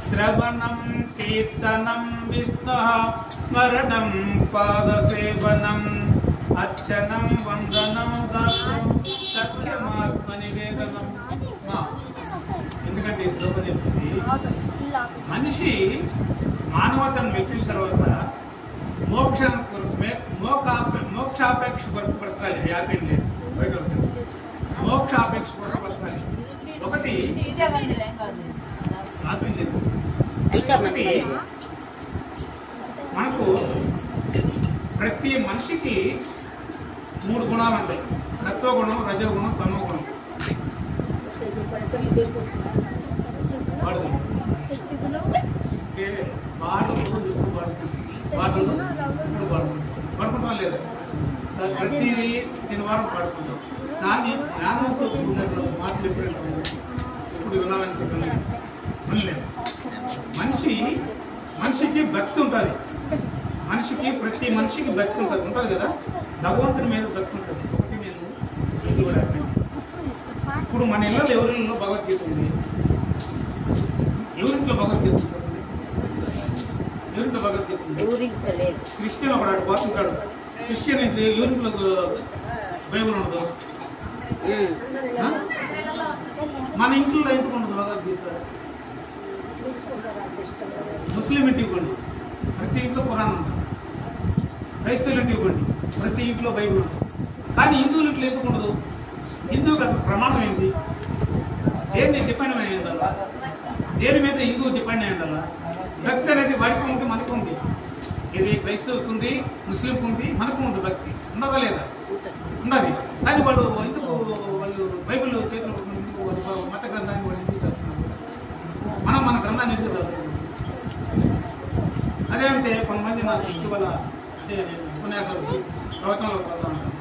శ్రవణం కీర్తనం విష్ణు స్మరణం పాదసేవనం అర్చనం వందనం దాసం సఖ్యమాత్మ నివేదనం. ఎందుకంటే ద్రౌపది చెప్తుంది, మనిషి మానవతను వెతికిన తర్వాత మోక్షాపేక్ష కొరకు బ్రతకాలి. హ్యాపీ లేదు, బయట మోక్షాపేక్ష కొరకు బ్రతకాలి. ఒకటి ఒకటి మనకు ప్రతి మనిషికి 3 గుణాలు ఉంటాయి. సత్వగుణం, రజోగుణం, తమోగుణం. పడుకుంటాం లేదా సార్? ప్రతి శనివారం పడుకుంటాం. కానీ జ్ఞానంతో మాటలు ఎప్పుడు వినాలని వినలేదు. మనిషికి భక్తి ఉంటుంది. ప్రతి మనిషికి భక్తి ఉంటుంది కదా. భగవంతుని మీద భక్తి ఉంటుంది. ఒకటి నేను ఇప్పుడు మన ఇళ్ళలో ఎవరిలో భగవద్గీత ఉంది? ఎవరింట్లో భగవద్గీత ఉంటుంది? ఎవరింట్లో భగవద్గీత ఉంది? క్రిస్టియన్ ఒకడు పోతుంటాడు. క్రిస్టియన్ అయితే ఎవరింట్లో బైబుల్ ఉండదు. మన ఇంట్లో ఎందుకు ఉండదు భగవద్గీత? ముస్లిం ఇంటికి ఇవ్వండి, ప్రతి ఇంట్లో పురాణం ఉంటుంది. క్రైస్తవులు ఇంటికి ఇవ్వండి, ప్రతి ఇంట్లో బైబుల్ ఉంటుంది. కానీ హిందువుల ఇంట్లో ఎందుకు ఉండదు? హిందువుకి అసలు ప్రమాణం ఏంటి? దేన్ని డిపెండ్ అయి ఉండాలా? దేని మీద హిందువు డిపెండ్ అయి ఉండాలా? భక్తి అనేది వాడికి ఉంది, మనకు ఉంది. ఇది క్రైస్తవుకు ఉంది, ముస్లింకు ఉంది, మనకు ఉంది. భక్తి ఉండదా లేదా? ఉన్నది. కానీ వాళ్ళు ఎందుకు బైబిల్ చేతులు మత గ్రంథాన్ని వాళ్ళు ఎందుకు చేస్తున్నారు? మనం మన గ్రంథాన్ని ఎందుకు చదువుతున్నాం? అదే అంటే కొంతమంది నాకు ఇటీవల అంటే నేను ఉపన్యాసాలు ప్రవచనాలు పోతా ఉంటాను.